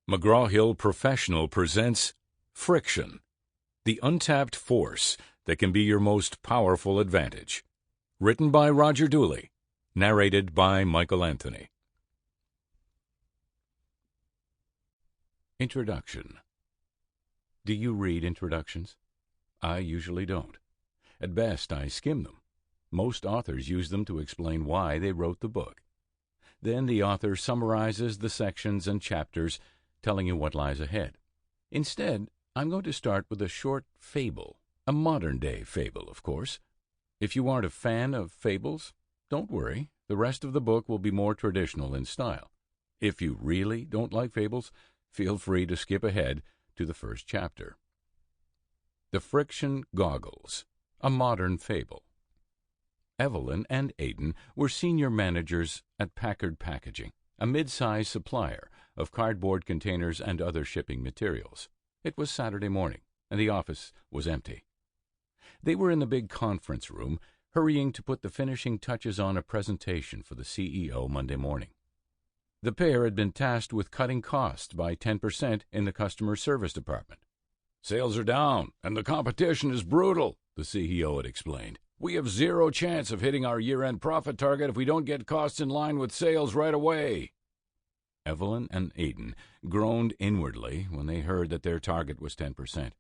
McGraw-Hill Professional presents Friction, the untapped force that can be your most powerful advantage. Written by Roger Dooley. Narrated by Michael Anthony. Introduction. Do you read introductions? I usually don't. At best, I skim them. Most authors use them to explain why they wrote the book. Then the author summarizes the sections and chapters, telling you what lies ahead. Instead, I'm going to start with a short fable, a modern-day fable, of course. If you aren't a fan of fables, don't worry. The rest of the book will be more traditional in style. If you really don't like fables, feel free to skip ahead to the first chapter. The Friction Goggles, a modern fable. Evelyn and Aidan were senior managers at Packard Packaging, a mid-size supplier of cardboard containers and other shipping materials. It was Saturday morning, and the office was empty. They were in the big conference room, hurrying to put the finishing touches on a presentation for the CEO Monday morning. The pair had been tasked with cutting costs by 10% in the customer service department. "Sales are down, and the competition is brutal," the CEO had explained. "We have zero chance of hitting our year-end profit target if we don't get costs in line with sales right away." Evelyn and Aidan groaned inwardly when they heard that their target was 10%.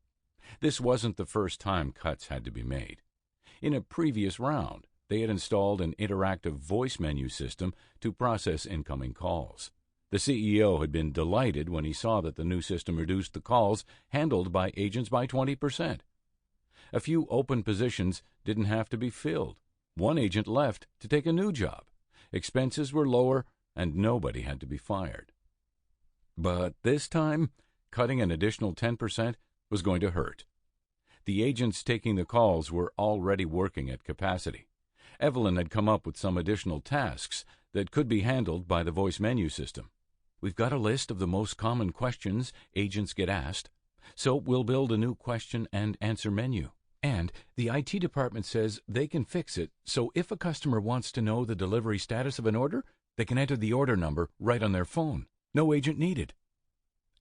This wasn't the first time cuts had to be made. In a previous round, they had installed an interactive voice menu system to process incoming calls. The CEO had been delighted when he saw that the new system reduced the calls handled by agents by 20%. A few open positions didn't have to be filled. One agent left to take a new job. Expenses were lower, and nobody had to be fired. But this time, cutting an additional 10% was going to hurt. The agents taking the calls were already working at capacity. Evelyn had come up with some additional tasks that could be handled by the voice menu system. "We've got a list of the most common questions agents get asked, so we'll build a new question and answer menu. And the IT department says they can fix it, so if a customer wants to know the delivery status of an order, they can enter the order number right on their phone. No agent needed."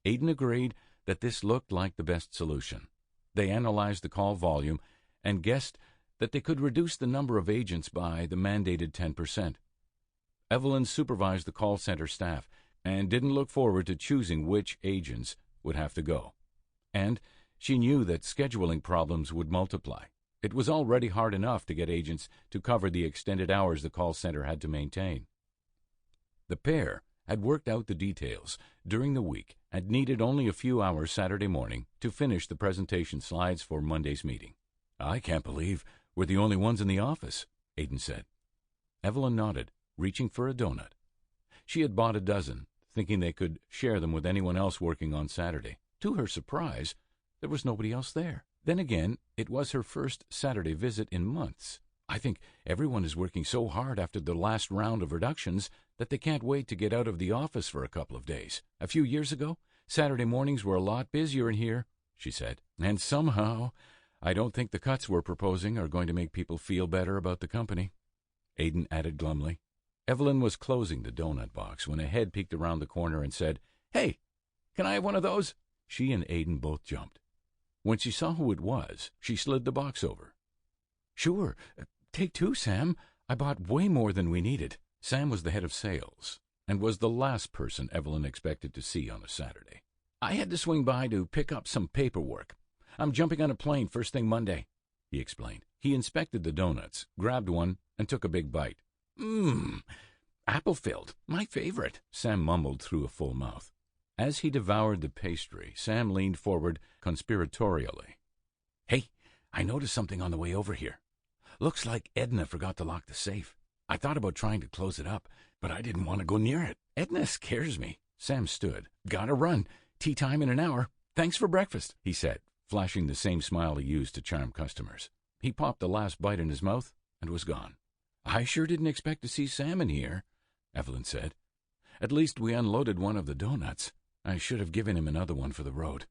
Aidan agreed that this looked like the best solution. They analyzed the call volume and guessed that they could reduce the number of agents by the mandated 10%. Evelyn supervised the call center staff and didn't look forward to choosing which agents would have to go. And she knew that scheduling problems would multiply. It was already hard enough to get agents to cover the extended hours the call center had to maintain. The pair had worked out the details during the week and needed only a few hours Saturday morning to finish the presentation slides for Monday's meeting. "I can't believe we're the only ones in the office," Aidan said. Evelyn nodded, reaching for a donut. She had bought a dozen, thinking they could share them with anyone else working on Saturday. To her surprise, there was nobody else there. Then again, it was her first Saturday visit in months. "I think everyone is working so hard after the last round of reductions that they can't wait to get out of the office for a couple of days. A few years ago, Saturday mornings were a lot busier in here," she said. "And somehow, I don't think the cuts we're proposing are going to make people feel better about the company," Aidan added glumly. Evelyn was closing the donut box when a head peeked around the corner and said, "Hey, can I have one of those?" She and Aidan both jumped. When she saw who it was, she slid the box over. "Sure. Take two, Sam. I bought way more than we needed." Sam was the head of sales and was the last person Evelyn expected to see on a Saturday. "I had to swing by to pick up some paperwork. I'm jumping on a plane first thing Monday," he explained. He inspected the donuts, grabbed one, and took a big bite. Apple-filled. My favorite," Sam mumbled through a full mouth. As he devoured the pastry, Sam leaned forward conspiratorially. "Hey, I noticed something on the way over here. Looks like Edna forgot to lock the safe. I thought about trying to close it up, but I didn't want to go near it. Edna scares me." Sam stood. "Gotta run. Tea time in an hour. Thanks for breakfast," he said, flashing the same smile he used to charm customers. He popped the last bite in his mouth and was gone. "I sure didn't expect to see Sam in here," Evelyn said. "At least we unloaded one of the donuts. I should have given him another one for the road."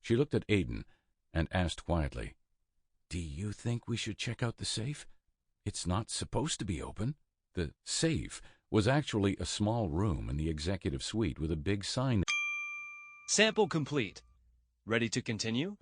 She looked at Aidan and asked quietly, "Do you think we should check out the safe? It's not supposed to be open." The safe was actually a small room in the executive suite with a big sign Sample complete. Ready to continue?